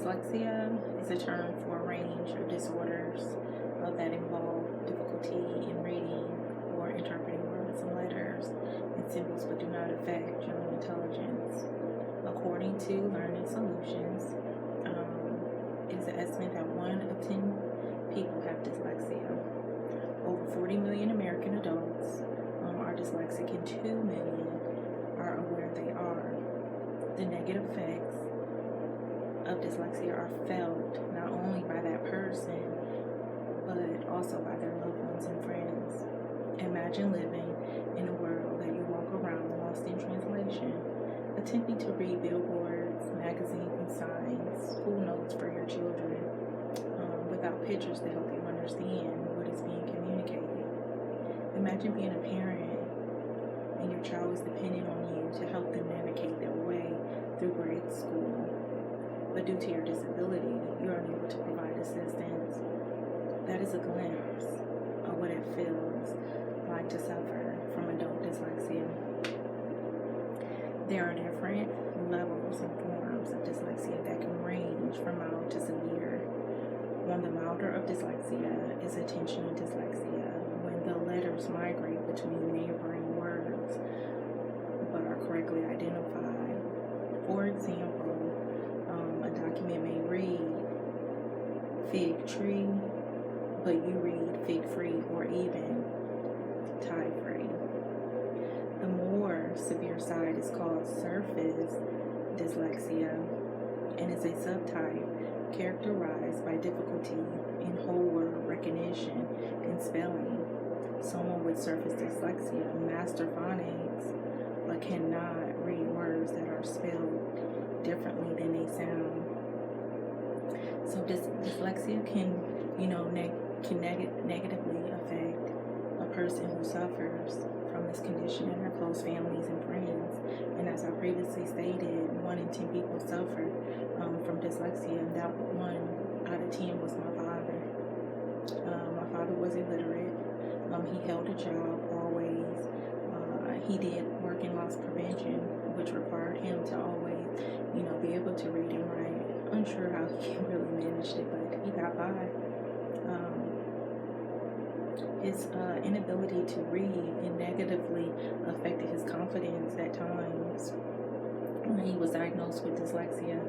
Dyslexia is a term for a range of disorders that involve difficulty in reading or interpreting words and letters and symbols but do not affect general intelligence. According to Learning Solutions, it is an estimate that 1 of 10 people have dyslexia. Over 40 million American adults are dyslexic, and 2 million are aware they are. The negative effects of dyslexia are felt not only by that person, but also by their loved ones and friends. Imagine living in a world that you walk around lost in translation, attempting to read billboards, magazines, and signs, school notes for your children, without pictures to help you understand what is being communicated. Imagine being a parent and your child is dependent on you to help them navigate their way through grade school, but due to your disability, you are unable to provide assistance. That is a glimpse of what it feels like to suffer from adult dyslexia. There are different levels and forms of dyslexia that can range from mild to severe. One of the milder of dyslexia is attentional dyslexia, when the letters migrate between neighboring words but are correctly identified. For example, a document may read fig tree, but you read fig free or even tie free. The more severe side is called surface dyslexia and is a subtype characterized by difficulty in whole word recognition and spelling. Someone with surface dyslexia master phonics but cannot read words that are spelled differently than they sound. So dyslexia can, negatively affect a person who suffers from this condition and their close families and friends. And as I previously stated, 1 in 10 people suffer from dyslexia, and that 1 out of 10 was my father. My father was illiterate. He held a job always. He did work in loss prevention, which required him to always, be able to read and write. Unsure how he really managed it, but he got by. His inability to read and negatively affected his confidence at times. When he was diagnosed with dyslexia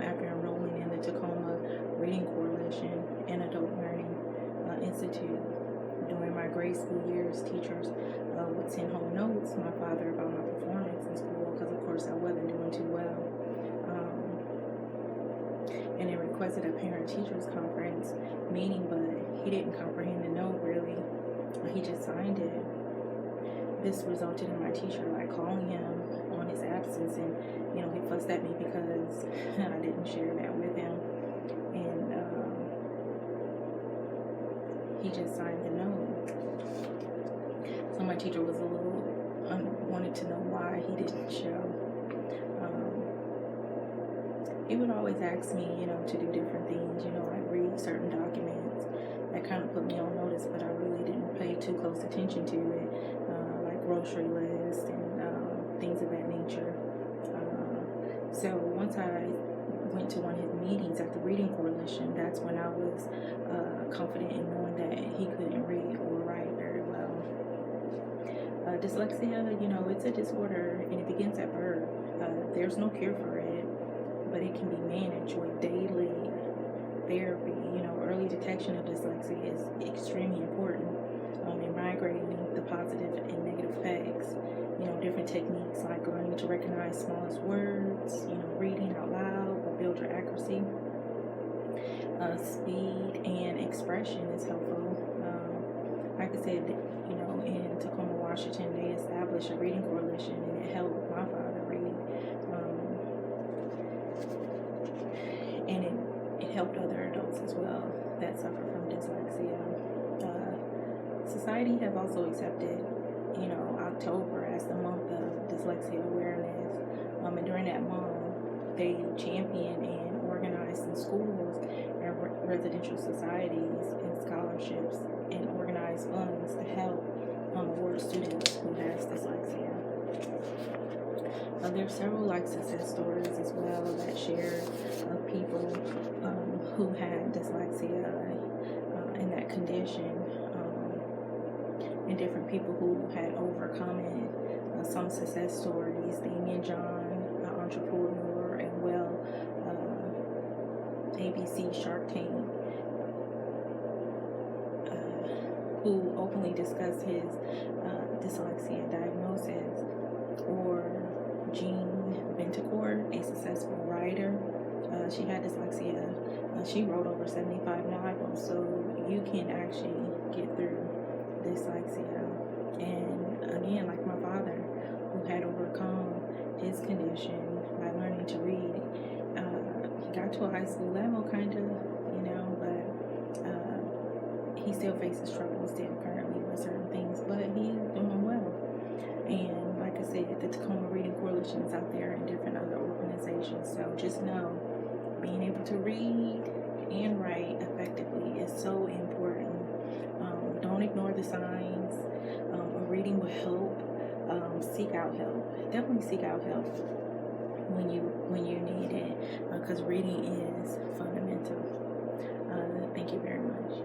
after enrolling in the Tacoma Reading Coalition and Adult Learning Institute. During my grade school years, teachers would send home notes to my father about my performance in school because, of course, I wasn't doing too well. And they requested a parent-teachers conference meeting, but he didn't comprehend the note, really. He just signed it. This resulted in my teacher calling him on his absence, and he fussed at me because I didn't share that with him, and he just signed the note. So my teacher was a little wanted to know why he didn't show. He would always ask me, to do different things, like read certain documents. That kind of put me on notice, but I really didn't pay too close attention to it, like grocery lists and things of that nature. So once I went to one of his meetings at the Reading Coalition, that's when I was confident in knowing that he couldn't read or write very well. Dyslexia, it's a disorder and it begins at birth. There's no cure for it, but it can be managed with daily therapy. Early detection of dyslexia is extremely important in migrating the positive and negative effects. Different techniques like learning to recognize smallest words, reading out loud will build your accuracy. Speed and expression is helpful. Like I said, in Tacoma, Washington, they established a reading coalition, and it helped my father read. And it helped other adults as well that suffer from dyslexia. Society has also accepted, October as the month of dyslexia awareness. And during that month, they champion and organize in schools and residential societies and scholarships and organize funds to help award students who has dyslexia. There are several success stories as well that share of people who had overcome it. Some success stories, Damien John, an entrepreneur, and ABC Shark Tank, who openly discussed his dyslexia diagnosis, or Jean Bentecourt, a successful writer. She had dyslexia. She wrote over 75 novels, so you can actually get through dyslexia. And again, like my father, who had overcome his condition by learning to read. He got to a high school level, kind of, but he still faces trouble still currently with certain things, but he's doing well. And like I said, the Tacoma Reading Coalition is out there and different other organizations. So just know, being able to read and write effectively is so important. Don't ignore the signs. Reading will help. Seek out help. Definitely seek out help when you need it, because reading is fundamental. Thank you very much.